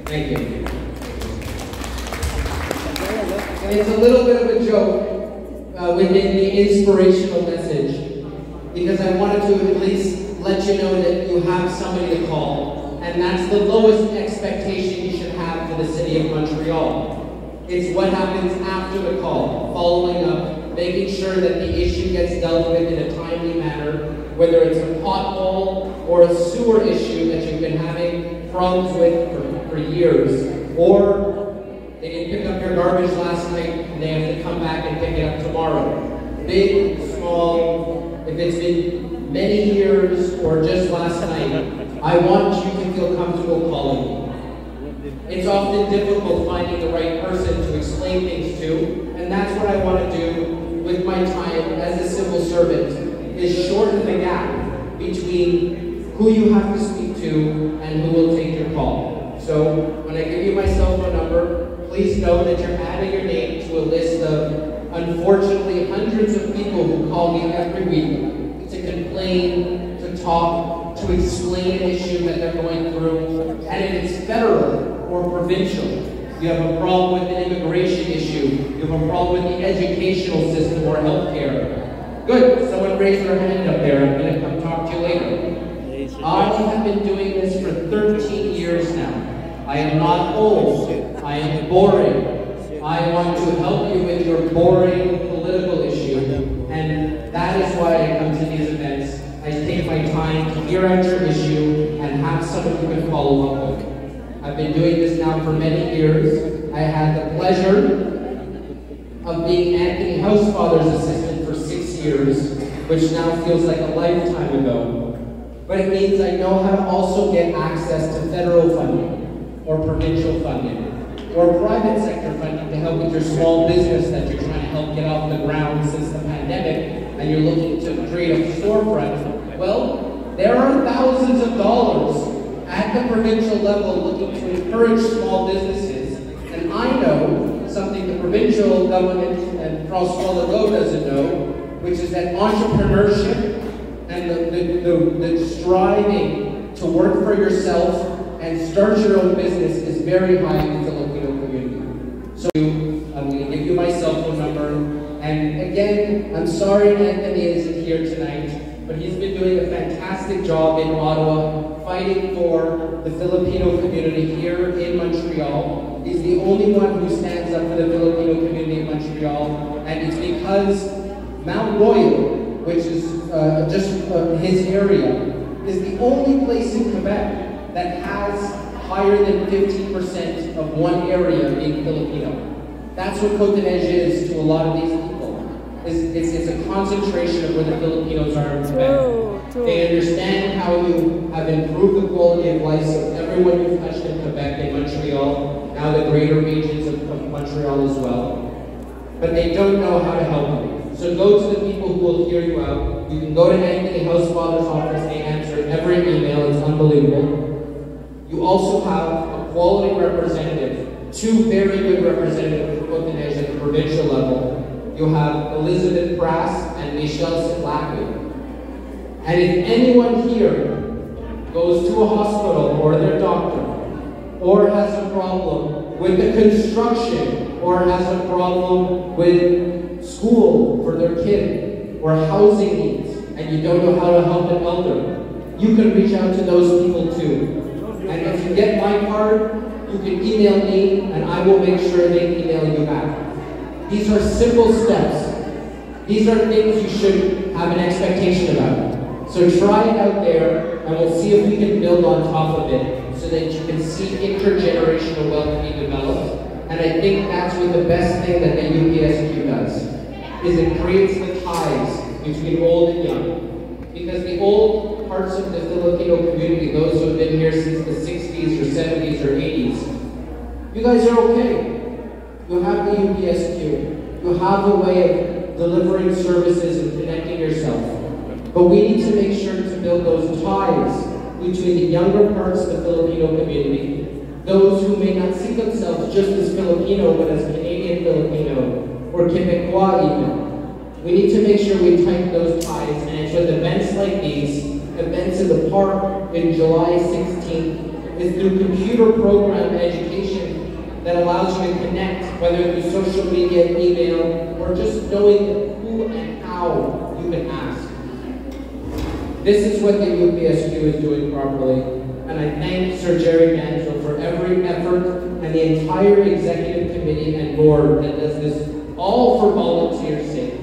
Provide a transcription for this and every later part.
Thank you. It's a little bit of a joke within the inspirational message, because I wanted to at least let you know that you have somebody to call, and that's the lowest expectation you should have for the city of Montreal. It's what happens after the call, following up, making sure that the issue gets dealt with in a timely manner, whether it's a pothole or a sewer issue that you've been having problems with for years, or they didn't pick up your garbage last night and they have to come back and pick it up tomorrow. Big, small, if it's been many years or just last night, I want you to feel comfortable calling me. It's often difficult finding the right person to explain things to, and that's what I want to do with my time as a civil servant, is shorten the gap between who you have to speak to and who will take your call. So when I give you my cell phone number, please know that you're adding your name to a list of, unfortunately, hundreds of people who call me every week to complain, to talk, to explain an issue that they're going through. And if it's federal or provincial, you have a problem with an immigration issue, you have a problem with the educational system or healthcare. Good, someone raised their hand up there. I'm going to come talk to you later. I have been doing this for 13 years now. I am not old. I am boring. I want to help you with your boring political issue, and that is why I come to these events. I take my time to hear out your issue and have someone who can follow up with. I've been doing this now for many years. I had the pleasure of being Anthony Housefather's assistant for 6 years, which now feels like a lifetime ago. But it means I know how to also get access to federal funding, or provincial funding, or private sector funding to help with your small business that you're trying to help get off the ground since the pandemic, and you're looking to create a storefront. Well, there are thousands of dollars at the provincial level looking to encourage small businesses, and I know something the provincial government and François Legault doesn't know, which is that entrepreneurship and the striving to work for yourself and start your own business is very high in the Filipino community. So I'm going to give you my cell phone number. And again, I'm sorry Anthony isn't here tonight, but he's been doing a fantastic job in Ottawa, fighting for the Filipino community here in Montreal. He's the only one who stands up for the Filipino community in Montreal, and it's because Mount Royal, which is just his area, is the only place in Quebec that has higher than 50% of one area being Filipino. That's what Côte-des-Neiges is to a lot of these people. It's a concentration of where the Filipinos are in Quebec. They understand how you have improved the quality of life of everyone you've touched in Quebec and Montreal, now the greater regions of Montreal as well. But they don't know how to help you. So go to the people who will hear you out. You can go to Anthony Housefather's office. They answer every email. It's unbelievable. You also have a quality representative, 2 very good representatives for Côte-des-Neiges at the provincial level. You have Elizabeth Brass and Michelle Sitlaki. And if anyone here goes to a hospital or their doctor, or has a problem with the construction, or has a problem with school for their kid, or housing needs, and you don't know how to help an elder, you can reach out to those people too. And if you get my card, you can email me, and I will make sure they email you back. These are simple steps. These are things you should have an expectation about. So try it out there, and we'll see if we can build on top of it so that you can see intergenerational wealth being developed. And I think that's what the best thing that the UPSQ does, is it creates the ties between old and young. Because the old parts of the Filipino community, those who have been here since the 60s or 70s or 80s, you guys are okay. You have the UPSQ. You have a way of delivering services and connecting yourself. But we need to make sure to build those ties between the younger parts of the Filipino community, those who may not see themselves just as Filipino, but as Canadian Filipino, or Quebecois even. We need to make sure we tighten those ties, and it's with events like these, events in the park in July 16th, is through computer program education that allows you to connect, whether through social media, email, or just knowing who and how you can ask. This is what the UPSQ is doing properly, and I thank Sir Jerry Manzo for every effort and the entire executive committee and board that does this all for volunteers' sake.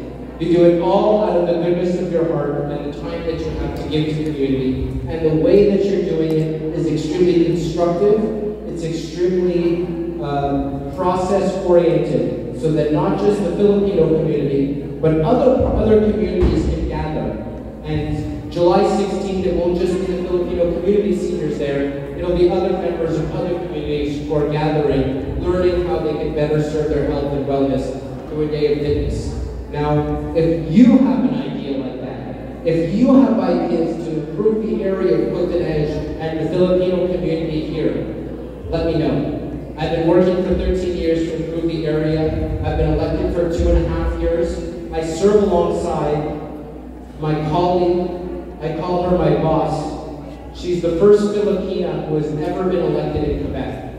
You do it all out of the goodness of your heart and the time that you have to give to the community. And the way that you're doing it is extremely constructive, it's extremely process-oriented, so that not just the Filipino community, but other communities can gather. And July 16th, it won't just be the Filipino community seniors there, it'll be other members of other communities who are gathering, learning how they can better serve their health and wellness through a day of fitness. Now, if you have an idea like that, if you have ideas to improve the area of Cotonej and the Filipino community here, let me know. I've been working for 13 years to improve the area. I've been elected for 2.5 years. I serve alongside my colleague. I call her my boss. She's the first Filipina who has ever been elected in Quebec.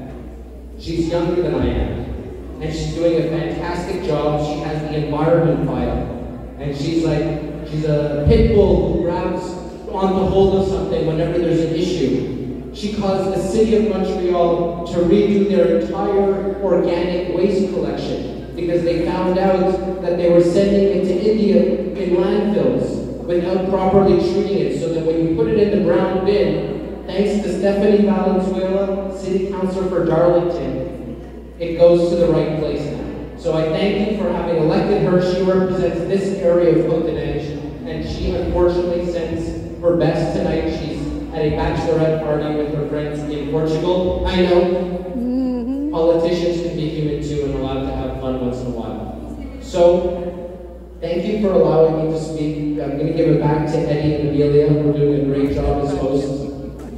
She's younger than I am. And she's doing a fantastic job. She has the environment file. And she's a pit bull who grabs onto hold of something whenever there's an issue. She caused the city of Montreal to redo their entire organic waste collection because they found out that they were sending it to India in landfills without properly treating it, so that when you put it in the brown bin, thanks to Stephanie Valenzuela, City Councilor for Darlington, it goes to the right place now. So I thank you for having elected her. She represents this area of Cotonej, and she unfortunately sends her best tonight. She's at a bachelorette party with her friends in Portugal. I know politicians can be human too and allowed to have fun once in a while. So thank you for allowing me to speak. I'm going to give it back to Eddie and Amelia, who are doing a great job as hosts.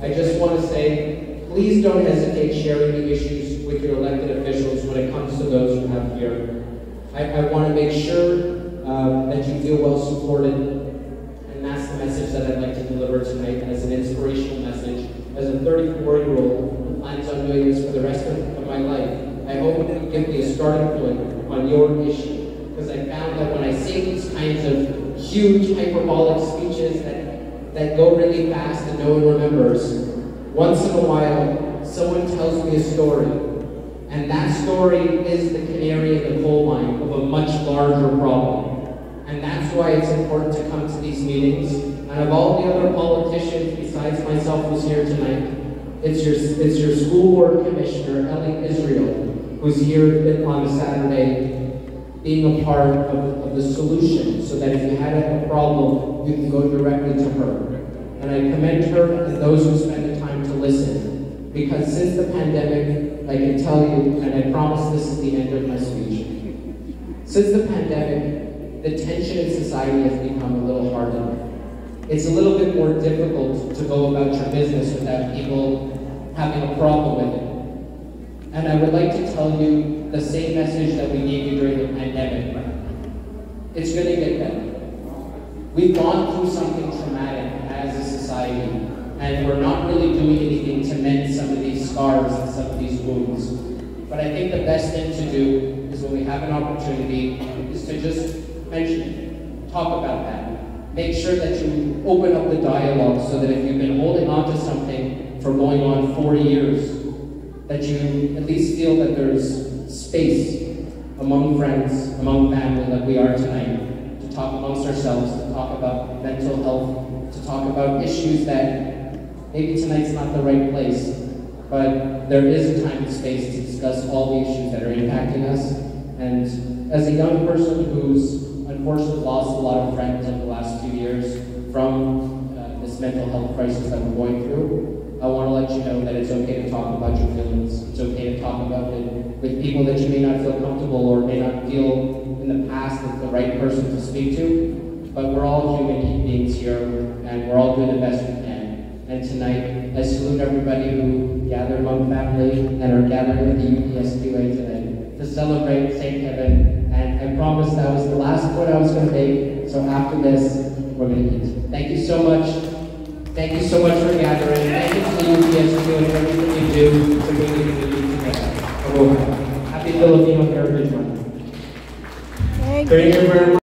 I just want to say, please don't hesitate sharing the issues with your elected officials when it comes to those you have here. I want to make sure that you feel well supported, and that's the message that I'd like to deliver tonight as an inspirational message. As a 34-year-old who plans on doing this for the rest of my life, I hope it will give me a starting point on your issue, because I found that when I say these kinds of huge hyperbolic speeches that go really fast and no one remembers, once in a while, someone tells me a story, and that story is the canary in the coal mine of a much larger problem. And that's why it's important to come to these meetings. And of all the other politicians besides myself who's here tonight, it's your school board commissioner, Ellie Israel, who's here on Saturday, being a part of the solution, so that if you had a problem, you can go directly to her. And I commend her and those who spend the time to listen, because since the pandemic, I can tell you, and I promise this is the end of my speech, since the pandemic, the tension in society has become a little hardened. It's a little bit more difficult to go about your business without people having a problem with it. And I would like to tell you the same message that we gave you during the pandemic. It's going to get better. We've gone through something traumatic as a society, and we're not really doing anything to mend some of these scars and some of these wounds. But I think the best thing to do is, when we have an opportunity, is to just mention it, talk about that. Make sure that you open up the dialogue, so that if you've been holding on to something for going on 40 years, that you at least feel that there's space among friends, among family, like we are tonight, to talk amongst ourselves, to talk about mental health, to talk about issues that maybe tonight's not the right place, but there is a time and space to discuss all the issues that are impacting us. And as a young person who's unfortunately lost a lot of friends in the last few years from this mental health crisis that we're going through, I want to let you know that it's okay to talk about your feelings. It's okay to talk about it with people that you may not feel comfortable or may not feel in the past is the right person to speak to. But we're all human beings here, and we're all doing the best we can. And tonight, I salute everybody who gathered among family and are gathering at the UPSQA today to celebrate St. Kevin. And I promised that was the last point I was going to make, so after this, we're going to eat. Thank you so much. Thank you so much for gathering. Thank you to the UPSQA and everything. do to bring the community together. Aloha. Happy Filipino Heritage Month. Thank you very much.